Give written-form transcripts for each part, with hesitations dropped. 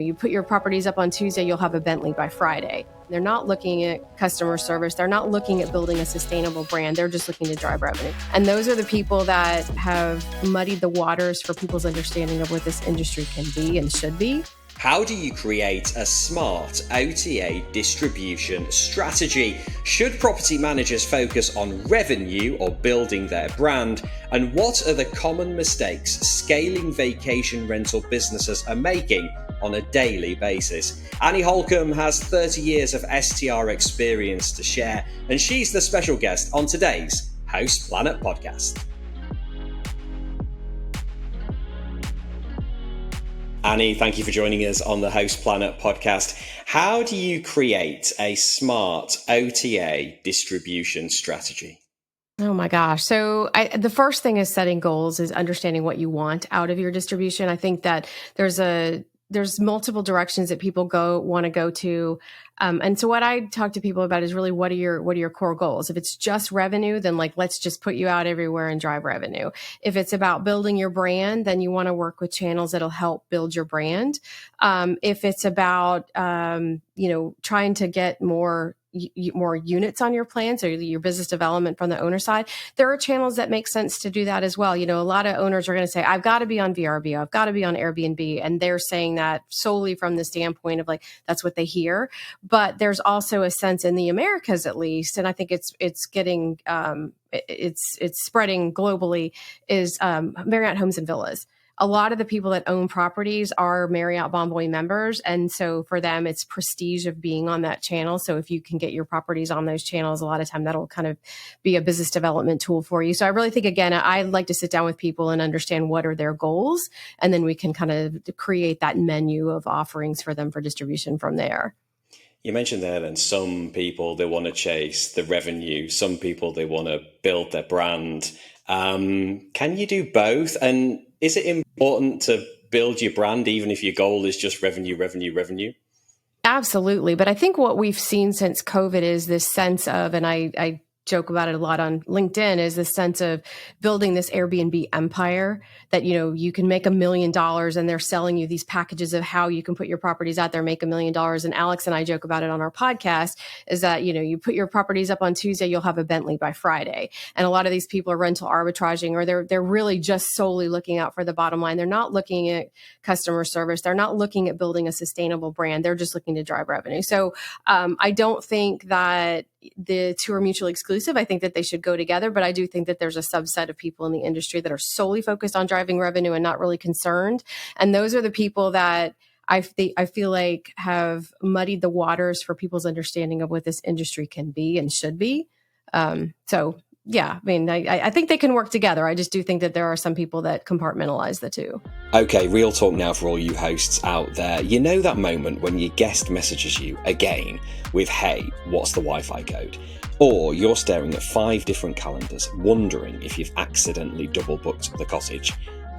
You put your properties up on Tuesday, you'll have a Bentley by Friday. They're not looking at customer service. They're not looking at building a sustainable brand. They're just looking to drive revenue. And those are the people that have muddied the waters for people's understanding of what this industry can be and should be. How do you create a smart OTA distribution strategy? Should property managers focus on revenue or building their brand? And what are the common mistakes scaling vacation rental businesses are making on a daily basis? Annie Holcombe has 30 years of STR experience to share, and she's the special guest on today's Host Planet podcast. Annie, thank you for joining us on the Host Planet podcast. How do you create a smart OTA distribution strategy? Oh my gosh. So the first thing is setting goals, is understanding what you want out of your distribution. I think that there's multiple directions that people want to go to. And so what I talk to people about is really what are your core goals? If it's just revenue, then let's just put you out everywhere and drive revenue. If it's about building your brand, then you want to work with channels that'll help build your brand. If it's about, trying to get more units on your plan, so your business development from the owner side, there are channels that make sense to do that as well. A lot of owners are going to say, I've got to be on VRBO, I've got to be on Airbnb. And they're saying that solely from the standpoint of that's what they hear. But there's also a sense in the Americas, at least, and I think it's getting, it's spreading globally, is Marriott Homes and Villas. A lot of the people that own properties are Marriott Bonvoy members. And so for them, it's prestige of being on that channel. So if you can get your properties on those channels, a lot of time that'll kind of be a business development tool for you. So I really think, again, I like to sit down with people and understand what are their goals. And then we can kind of create that menu of offerings for them for distribution from there. You mentioned there then some people, they want to chase the revenue. Some people, they want to build their brand. Can you do both? And is it important to build your brand even if your goal is just revenue? Absolutely. But I think what we've seen since COVID is this sense of, and I joke about it a lot on LinkedIn, is this sense of building this Airbnb empire that, you can make $1 million and they're selling you these packages of how you can put your properties out there, make $1 million. And Alex and I joke about it on our podcast, is that, you put your properties up on Tuesday, you'll have a Bentley by Friday. And a lot of these people are rental arbitraging, or they're really just solely looking out for the bottom line. They're not looking at customer service. They're not looking at building a sustainable brand. They're just looking to drive revenue. So I don't think that the two are mutually exclusive. I think that they should go together, but I do think that there's a subset of people in the industry that are solely focused on driving revenue and not really concerned. And those are the people that I feel like have muddied the waters for people's understanding of what this industry can be and should be. Yeah, I think they can work together. I just do think that there are some people that compartmentalize the two. Okay, real talk now for all you hosts out there. You know that moment when your guest messages you again with, hey, what's the Wi-Fi code? Or you're staring at 5 different calendars, wondering if you've accidentally double booked the cottage.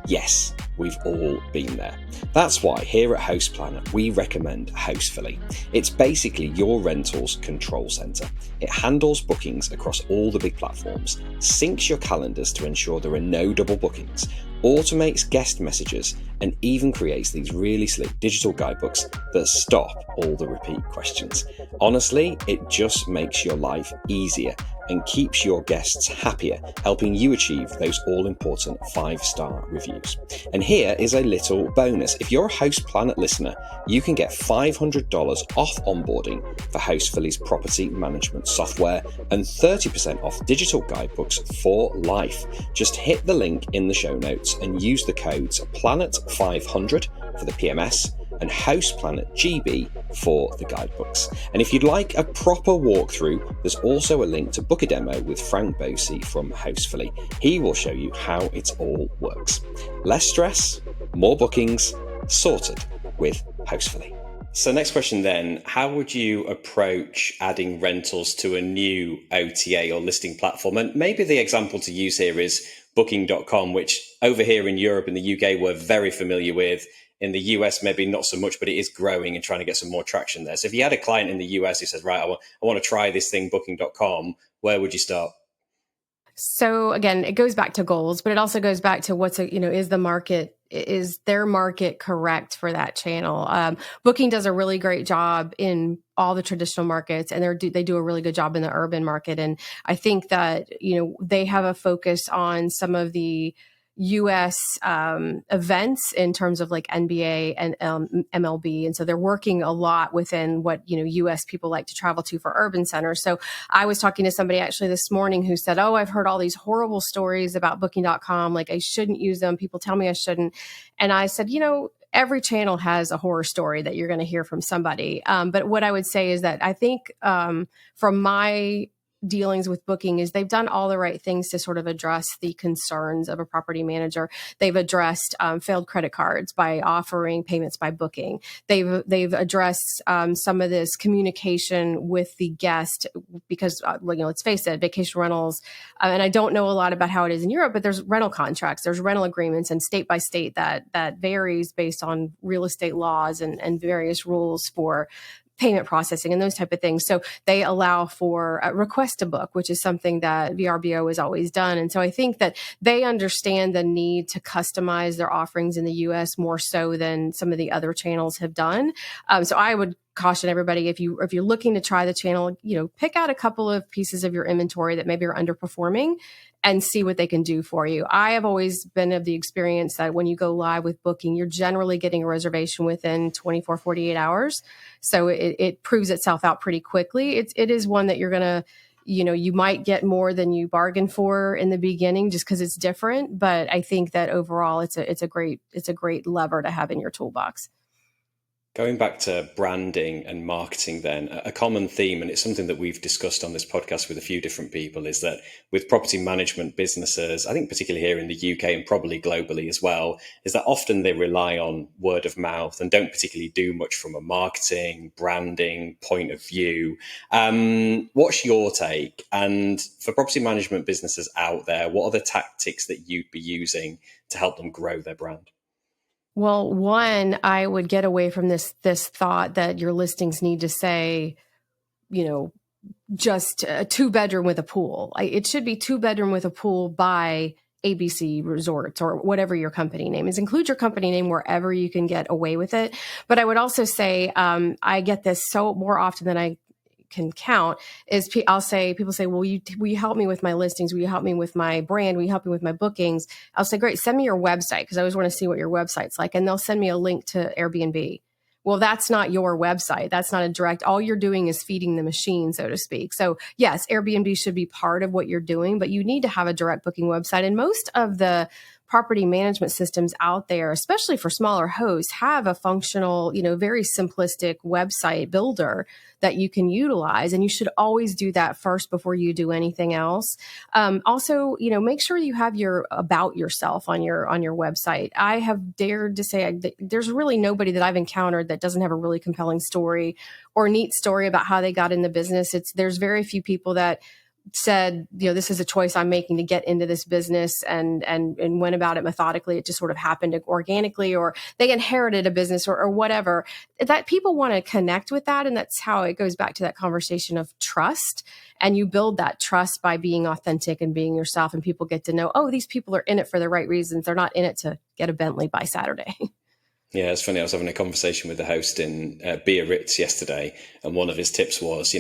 Yes, we've all been there. That's why here at Host Planet, we recommend Hostfully. It's basically your rentals control center. It handles bookings across all the big platforms, syncs your calendars to ensure there are no double bookings, automates guest messages, and even creates these really slick digital guidebooks that stop all the repeat questions. Honestly, it just makes your life easier and keeps your guests happier, helping you achieve those all-important 5-star reviews. And here is a little bonus. If you're a Host Planet listener, you can get $500 off onboarding for Hostfully's property management software and 30% off digital guidebooks for life. Just hit the link in the show notes and use the codes PLANET500 for the PMS and Host Planet GB for the guidebooks. And if you'd like a proper walkthrough, there's also a link to book a demo with Frank Bosey from Hostfully. He will show you how it all works. Less stress, more bookings, sorted with Hostfully. So next question then, how would you approach adding rentals to a new OTA or listing platform? And maybe the example to use here is booking.com, which over here in Europe and the UK we're very familiar with. In the US, maybe not so much, but it is growing and trying to get some more traction there. So if you had a client in the US who says, right, I want to try this thing, booking.com, where would you start? So again, it goes back to goals, but it also goes back to is the market is their market correct for that channel? Booking does a really great job in all the traditional markets, and they do a really good job in the urban market. And I think that, they have a focus on some of the US events in terms of like NBA and MLB. And so they're working a lot within what, US people like to travel to for urban centers. So I was talking to somebody actually this morning who said, oh, I've heard all these horrible stories about booking.com. Like I shouldn't use them. People tell me I shouldn't. And I said, every channel has a horror story that you're going to hear from somebody. But what I would say is that I think from my dealings with Booking is they've done all the right things to sort of address the concerns of a property manager. They've addressed failed credit cards by offering payments by booking. They've addressed some of this communication with the guest because, let's face it, vacation rentals, and I don't know a lot about how it is in Europe, but there's rental contracts, there's rental agreements, and state by state that varies based on real estate laws and various rules for payment processing and those type of things. So they allow for a request to book, which is something that VRBO has always done. And so I think that they understand the need to customize their offerings in the US more so than some of the other channels have done. So I would caution everybody, if you're looking to try the channel, pick out a couple of pieces of your inventory that maybe are underperforming and see what they can do for you. I have always been of the experience that when you go live with Booking, you're generally getting a reservation within 24, 48 hours. So it proves itself out pretty quickly. It is one that you're going to, you might get more than you bargained for in the beginning just because it's different. But I think that overall it's a great lever to have in your toolbox. Going back to branding and marketing then, a common theme, and it's something that we've discussed on this podcast with a few different people, is that with property management businesses, I think particularly here in the UK and probably globally as well, is that often they rely on word of mouth and don't particularly do much from a marketing, branding point of view. What's your take? And for property management businesses out there, what are the tactics that you'd be using to help them grow their brand? Well, one, I would get away from this thought that your listings need to say, just a 2-bedroom with a pool. It should be 2-bedroom with a pool by ABC Resorts or whatever your company name is. Include your company name wherever you can get away with it. But I would also say, I get this so more often than I can count is people say, well, will you help me with my listings? Will you help me with my brand? Will you help me with my bookings? I'll say, great, send me your website because I always want to see what your website's like. And they'll send me a link to Airbnb. Well, that's not your website. That's not a direct, all you're doing is feeding the machine, so to speak. So yes, Airbnb should be part of what you're doing, but you need to have a direct booking website. And most of the property management systems out there, especially for smaller hosts, have a functional, very simplistic website builder that you can utilize. And you should always do that first before you do anything else. Also, make sure you have your about yourself on your website. I have dared to say there's really nobody that I've encountered that doesn't have a really compelling story or neat story about how they got in the business. There's very few people that said, this is a choice I'm making to get into this business and went about it methodically. It just sort of happened organically, or they inherited a business or whatever. That people want to connect with that. And that's how it goes back to that conversation of trust. And you build that trust by being authentic and being yourself. And people get to know, oh, these people are in it for the right reasons. They're not in it to get a Bentley by Saturday. Yeah, it's funny. I was having a conversation with the host in Biarritz yesterday, and one of his tips was,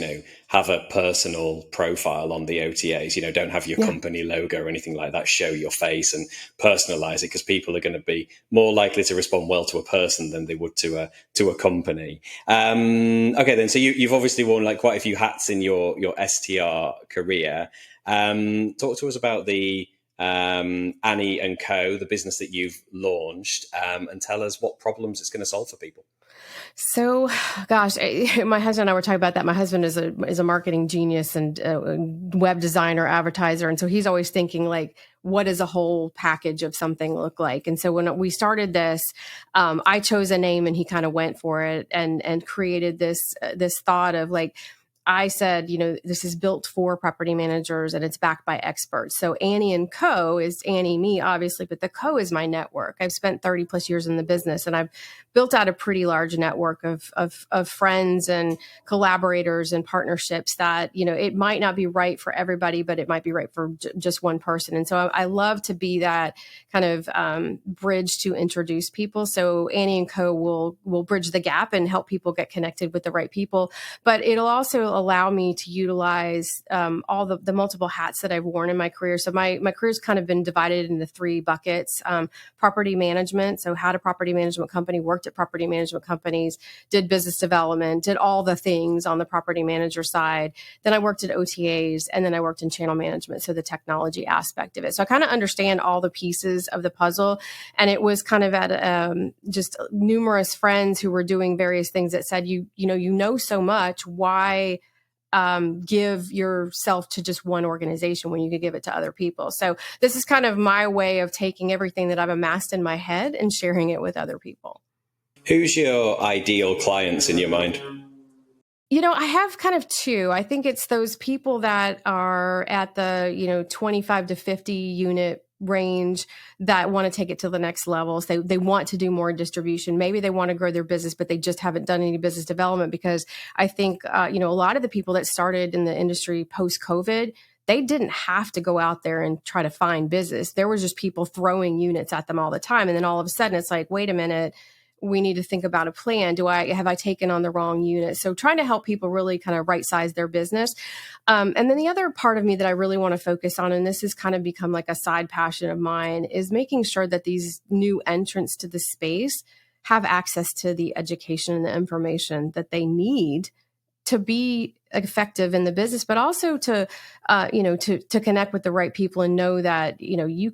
have a personal profile on the OTAs. Don't have your company logo or anything like that. Show your face and personalize it, because people are going to be more likely to respond well to a person than they would to a company. Okay, then. So you've obviously worn quite a few hats in your STR career. Talk to us about the Annie and Co, the business that you've launched, and tell us what problems it's going to solve for people. So, gosh, my husband and I were talking about that. My husband is a marketing genius and web designer, advertiser. And so he's always thinking what does a whole package of something look like? And so when we started this, I chose a name and he kind of went for it and created this thought of I said, this is built for property managers and it's backed by experts. So Annie and Co is Annie, me, obviously, but the Co is my network. I've spent 30 plus years in the business, and I've built out a pretty large network of friends and collaborators and partnerships that, it might not be right for everybody, but it might be right for just one person. And so I love to be that kind of bridge to introduce people. So Annie and Co will bridge the gap and help people get connected with the right people. But it'll also allow me to utilize all the multiple hats that I've worn in my career. So my career's kind of been divided into three buckets. Property management. So had a property management company, worked at property management companies, did business development, did all the things on the property manager side. Then I worked at OTAs, and then I worked in channel management. So the technology aspect of it. So I kind of understand all the pieces of the puzzle. And it was kind of at just numerous friends who were doing various things that said, you know so much, why give yourself to just one organization when you could give it to other people? So this is kind of my way of taking everything that I've amassed in my head and sharing it with other people. Who's your ideal clients in your mind? I have kind of two. I think it's those people that are at the, 25 to 50 unit range that want to take it to the next level. So they want to do more distribution. Maybe they want to grow their business, but they just haven't done any business development, because I think, a lot of the people that started in the industry post-COVID, they didn't have to go out there and try to find business. There was just people throwing units at them all the time. And then all of a sudden it's like, wait a minute, we need to think about a plan. Have I taken on the wrong unit? So trying to help people really kind of right size their business. And then the other part of me that I really want to focus on, and this has kind of become like a side passion of mine, is making sure that these new entrants to the space have access to the education and the information that they need to be effective in the business, but also to connect with the right people and know that, you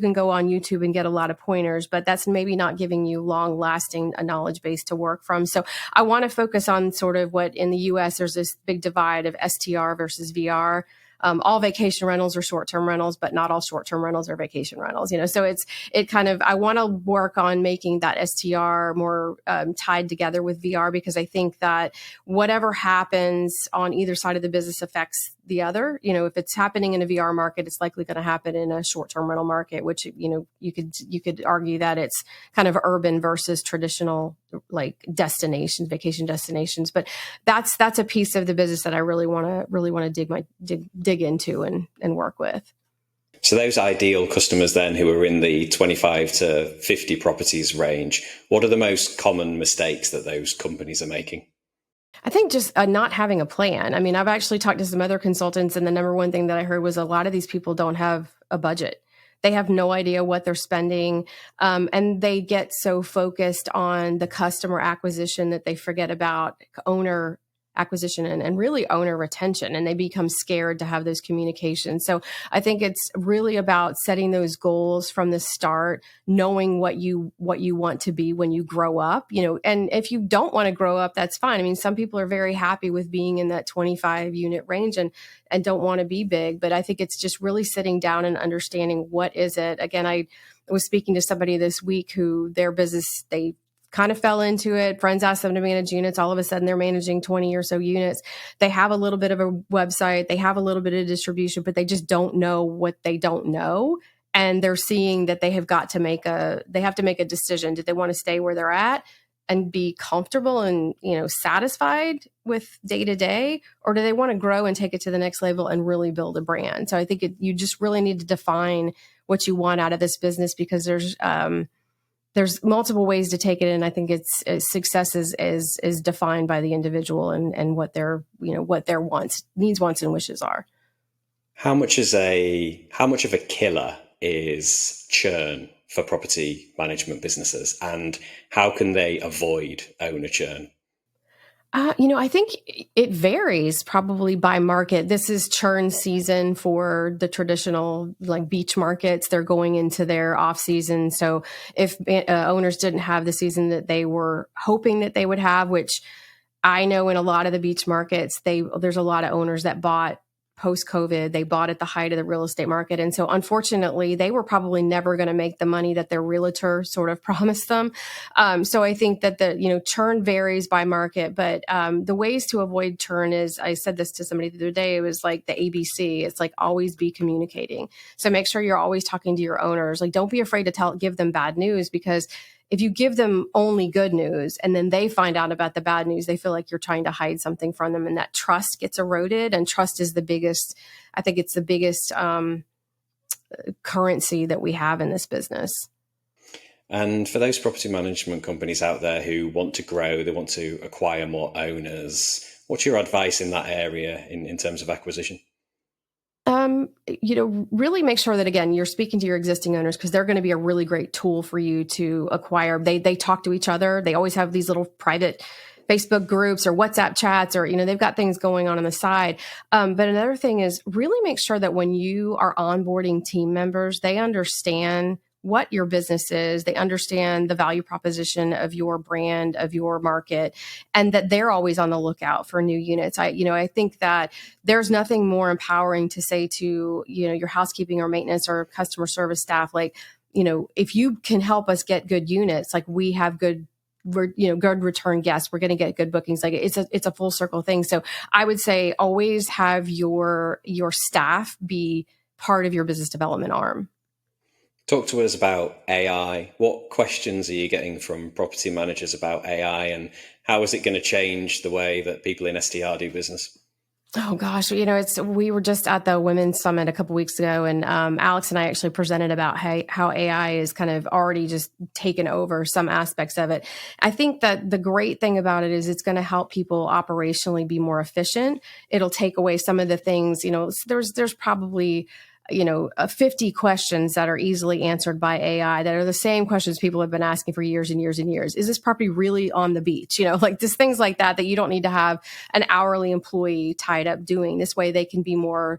can go on YouTube and get a lot of pointers, but that's maybe not giving you long lasting knowledge base to work from. So I want to focus on sort of what in the US, there's this big divide of STR versus VR. All vacation rentals are short-term rentals, but not all short-term rentals are vacation rentals. So I want to work on making that STR more tied together with VR, because I think that whatever happens on either side of the business affects the other. If it's happening in a VR market, it's likely going to happen in a short-term rental market, which, you could argue that it's kind of urban versus traditional, like destinations, vacation destinations. But that's a piece of the business that I really want to dig into and work with. So those ideal customers then, who are in the 25 to 50 properties range, what are the most common mistakes that those companies are making? I think just not having a plan. I mean, I've actually talked to some other consultants, and the number one thing that I heard was a lot of these people don't have a budget. They have no idea what they're spending, and they get so focused on the customer acquisition that they forget about owner acquisition and really owner retention, and they become scared to have those communications. So I think it's really about setting those goals from the start, knowing what you want to be when you grow up, and if you don't want to grow up, that's fine. I mean, some people are very happy with being in that 25 unit range and don't want to be big, but I think it's just really sitting down and understanding what is it. Again, I was speaking to somebody this week who their business, they kind of fell into it. Friends asked them to manage units. All of a sudden, they're managing 20 or so units. They have a little bit of a website. They have a little bit of distribution, but they just don't know what they don't know. And they're seeing that they have to make a decision. Do they want to stay where they're at and be comfortable and, satisfied with day to day, or do they want to grow and take it to the next level and really build a brand? So I think you just really need to define what you want out of this business, because there's multiple ways to take it, and I think success is defined by the individual and what their needs, wants, and wishes are. How much of a killer is churn for property management businesses, and how can they avoid owner churn? I think it varies probably by market. This is churn season for the traditional like beach markets. They're going into their off season. So if owners didn't have the season that they were hoping that they would have, which I know in a lot of the beach markets, there's a lot of owners that bought post-COVID. They bought at the height of the real estate market. And so unfortunately, they were probably never going to make the money that their realtor sort of promised them. So I think that churn varies by market, but the ways to avoid churn is, I said this to somebody the other day, it was like the ABC. It's like always be communicating. So make sure you're always talking to your owners. Like, don't be afraid to give them bad news, because if you give them only good news and then they find out about the bad news, they feel like you're trying to hide something from them, and that trust gets eroded. And trust is I think it's the biggest currency that we have in this business. And for those property management companies out there who want to grow, they want to acquire more owners, what's your advice in that area in terms of acquisition? Really make sure that, again, you're speaking to your existing owners, because they're going to be a really great tool for you to acquire. They talk to each other. They always have these little private Facebook groups or WhatsApp chats, or, they've got things going on the side. But another thing is really make sure that when you are onboarding team members, they understand what your business is. They understand the value proposition of your brand, of your market, and that they're always on the lookout for new units. I think that there's nothing more empowering to say to, your housekeeping or maintenance or customer service staff, like, if you can help us get good units, like we have good return guests, we're going to get good bookings. Like it's a full circle thing. So I would say always have your staff be part of your business development arm. Talk to us about AI. What questions are you getting from property managers about AI, and how is it going to change the way that people in STR do business? Oh gosh, we were just at the Women's Summit a couple weeks ago, and Alex and I actually presented about how AI is kind of already just taken over some aspects of it. I think that the great thing about it is it's going to help people operationally be more efficient. It'll take away some of the things, there's probably 50 questions that are easily answered by AI that are the same questions people have been asking for years and years and years. Is this property really on the beach? Like just things like that you don't need to have an hourly employee tied up doing. This way they can be more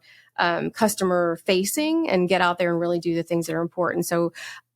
customer facing and get out there and really do the things that are important. So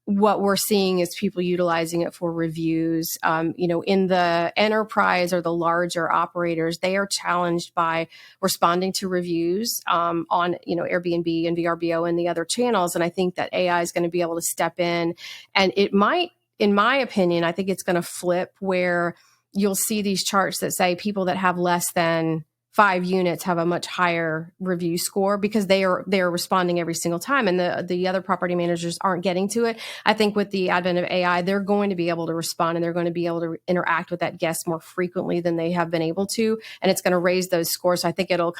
what we're seeing is people utilizing it for reviews. In the enterprise or the larger operators, they are challenged by responding to reviews on Airbnb and VRBO and the other channels. And I think that AI is going to be able to step in, and it might, in my opinion, I think it's going to flip where you'll see these charts that say people that have less than 5 units have a much higher review score, because they are responding every single time, and the other property managers aren't getting to it. I think with the advent of AI, they're going to be able to respond, and they're going to be able to interact with that guest more frequently than they have been able to, and it's going to raise those scores. So I think it'll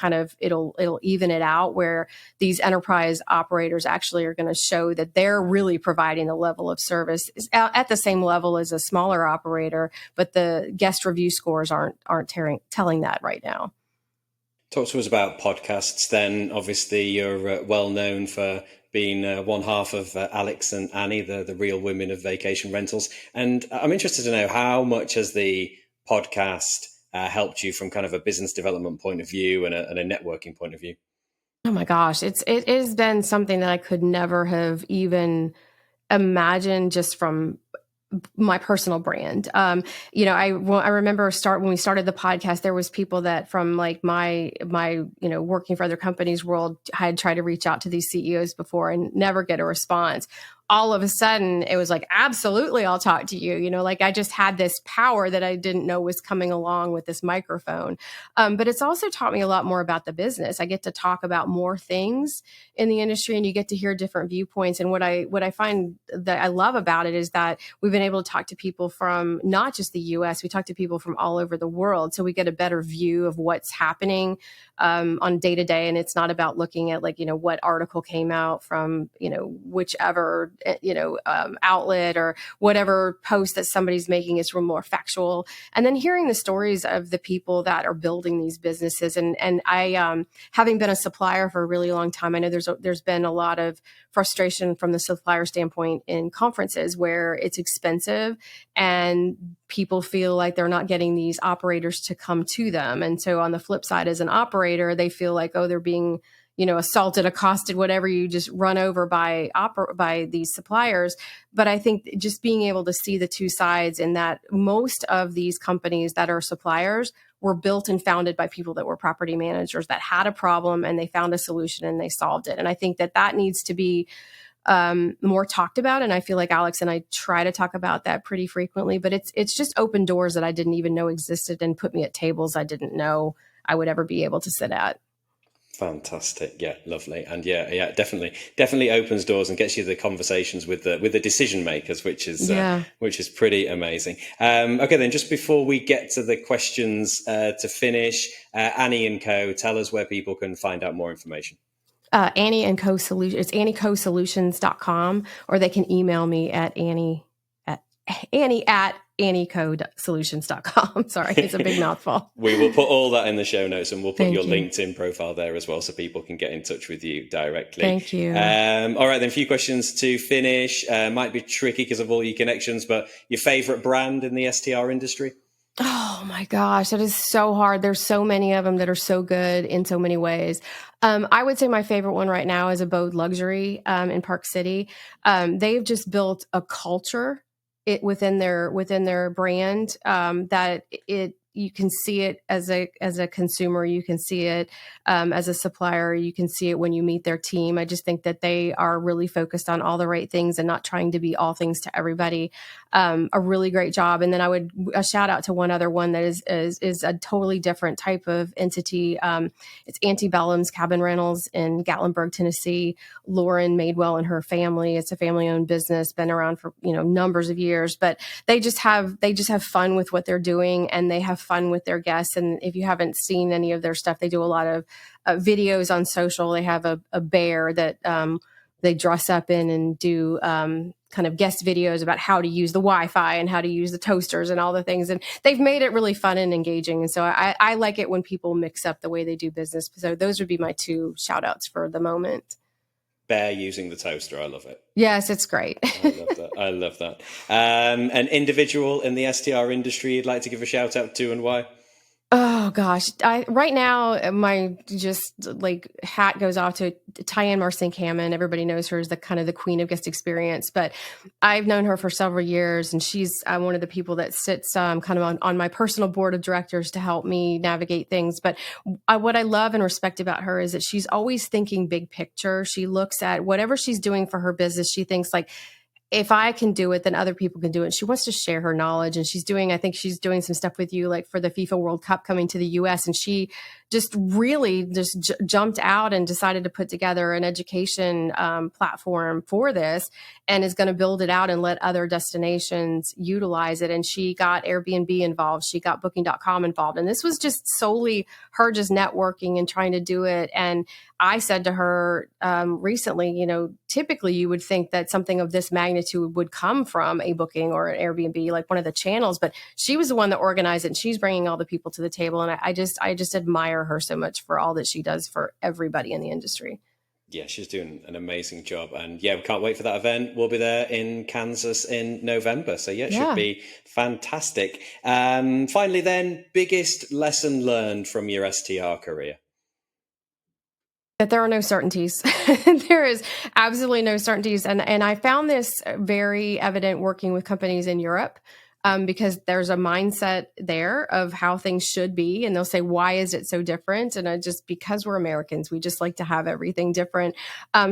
even it out, where these enterprise operators actually are going to show that they're really providing the level of service at the same level as a smaller operator, but the guest review scores aren't telling that right now. Talk to us about podcasts then. Obviously, you're well known for being one half of Alex and Annie, the real women of vacation rentals. And I'm interested to know, how much has the podcast helped you from kind of a business development point of view and a networking point of view? Oh my gosh, it has been something that I could never have even imagined just from my personal brand. I remember when we started the podcast, there was people that from like my working for other companies world, I had tried to reach out to these CEOs before and never get a response. All of a sudden it was like, absolutely, I'll talk to you. Like I just had this power that I didn't know was coming along with this microphone. But it's also taught me a lot more about the business. I get to talk about more things in the industry, and you get to hear different viewpoints. And what I find that I love about it is that we've been able to talk to people from not just the US, we talk to people from all over the world. So we get a better view of what's happening on day to day. And it's not about looking at what article came out from, whichever, outlet or whatever post that somebody's making is more factual. And then hearing the stories of the people that are building these businesses. And I, having been a supplier for a really long time, I know there's been a lot of frustration from the supplier standpoint in conferences where it's expensive and people feel like they're not getting these operators to come to them. And so on the flip side, as an operator, they feel like, oh, they're being assaulted, accosted, whatever, you just run over by these suppliers. But I think just being able to see the two sides, and that most of these companies that are suppliers were built and founded by people that were property managers that had a problem and they found a solution and they solved it. And I think that needs to be more talked about. And I feel like Alex and I try to talk about that pretty frequently, but it's just opened doors that I didn't even know existed and put me at tables I didn't know I would ever be able to sit at. Fantastic. Yeah, lovely. And yeah, definitely opens doors and gets you the conversations with the decision makers, which is pretty amazing. Okay, then just before we get to the questions to finish, Annie and Co, tell us where people can find out more information. Annie and Co Solutions. It's anniecosolutions.com, or they can email me at Annie at anniecosolutions.com. Sorry, it's a big mouthful. We will put all that in the show notes, and we'll put your LinkedIn profile there as well, so people can get in touch with you directly. Thank you. All right, then a few questions to finish. Might be tricky because of all your connections, but your favorite brand in the STR industry? Oh my gosh, that is so hard. There's so many of them that are so good in so many ways. I would say my favorite one right now is Abode Luxury in Park City. They've just built a culture within their brand that you can see it as a consumer, you can see it as a supplier, you can see it when you meet their team. I just think that they are really focused on all the right things and not trying to be all things to everybody. A really great job. And then I would a shout out to one other one that is a totally different type of entity. It's Antebellum's Cabin Rentals in Gatlinburg, Tennessee. Lauren Madewell and her family. It's a family-owned business, been around for numbers of years, but they just have fun with what they're doing, and they have fun with their guests. And if you haven't seen any of their stuff, they do a lot of videos on social. They have a bear that they dress up in and do kind of guest videos about how to use the Wi-Fi and how to use the toasters and all the things. And they've made it really fun and engaging. And so I like it when people mix up the way they do business. So those would be my two shout outs for the moment. Bear using the toaster. I love it. Yes, it's great. I love that. An individual in the STR industry you'd like to give a shout out to, and why? Oh gosh, right now my hat goes off to Tyann Marcink Hammond. Everybody knows her as the kind of the queen of guest experience, but I've known her for several years, and she's one of the people that sits kind of on my personal board of directors to help me navigate things. But what I love and respect about her is that she's always thinking big picture. She looks at whatever she's doing for her business. She thinks like, if I can do it, then other people can do it. She wants to share her knowledge, and I think she's doing some stuff with you, like for the FIFA World Cup coming to the US. And she just really jumped out and decided to put together an education platform for this, and is going to build it out and let other destinations utilize it. And she got Airbnb involved. She got booking.com involved. And this was just solely her just networking and trying to do it. And I said to her recently, typically you would think that something of this magnitude would come from a booking or an Airbnb, like one of the channels, but she was the one that organized it, and she's bringing all the people to the table. And I just admire her so much for all that she does for everybody in the industry. Yeah, she's doing an amazing job. And yeah, we can't wait for that event. We'll be there in Kansas in November. So yeah, it should be fantastic. Finally then, biggest lesson learned from your STR career? That there are no certainties. There is absolutely no certainties. And I found this very evident working with companies in Europe, because there's a mindset there of how things should be. And they'll say, why is it so different? And because we're Americans, we just like to have everything different.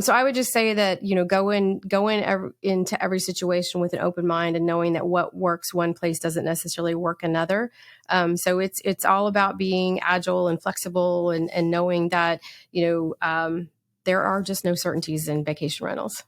So I would just say that, go into every situation with an open mind, and knowing that what works one place doesn't necessarily work another. So it's all about being agile and flexible, and knowing that, there are just no certainties in vacation rentals.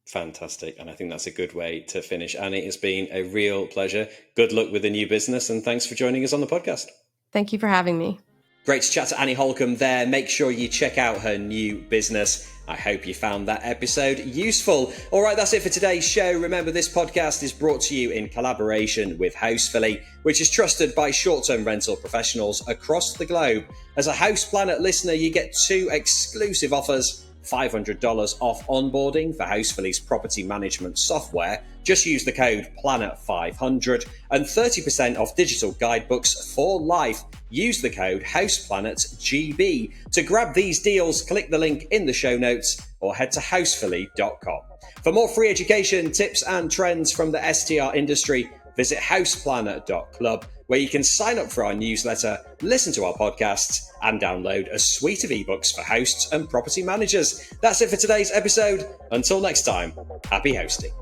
Fantastic. And I think that's a good way to finish. Annie, it's been a real pleasure. Good luck with the new business, and thanks for joining us on the podcast. Thank you for having me. Great to chat to Annie Holcombe there. Make sure you check out her new business. I hope you found that episode useful. All right, that's it for today's show. Remember, this podcast is brought to you in collaboration with Hostfully, which is trusted by short-term rental professionals across the globe. As a House Planet listener, you get 2 exclusive offers: $500 off onboarding for Hostfully's property management software. Just use the code PLANET500, and 30% off digital guidebooks for life use the code HousePlanetGB. To grab these deals, click the link in the show notes or head to Hostfully.com. For more free education, tips and trends from the STR industry, visit houseplanet.club, where you can sign up for our newsletter, listen to our podcasts, and download a suite of ebooks for hosts and property managers. That's it for today's episode. Until next time, happy hosting.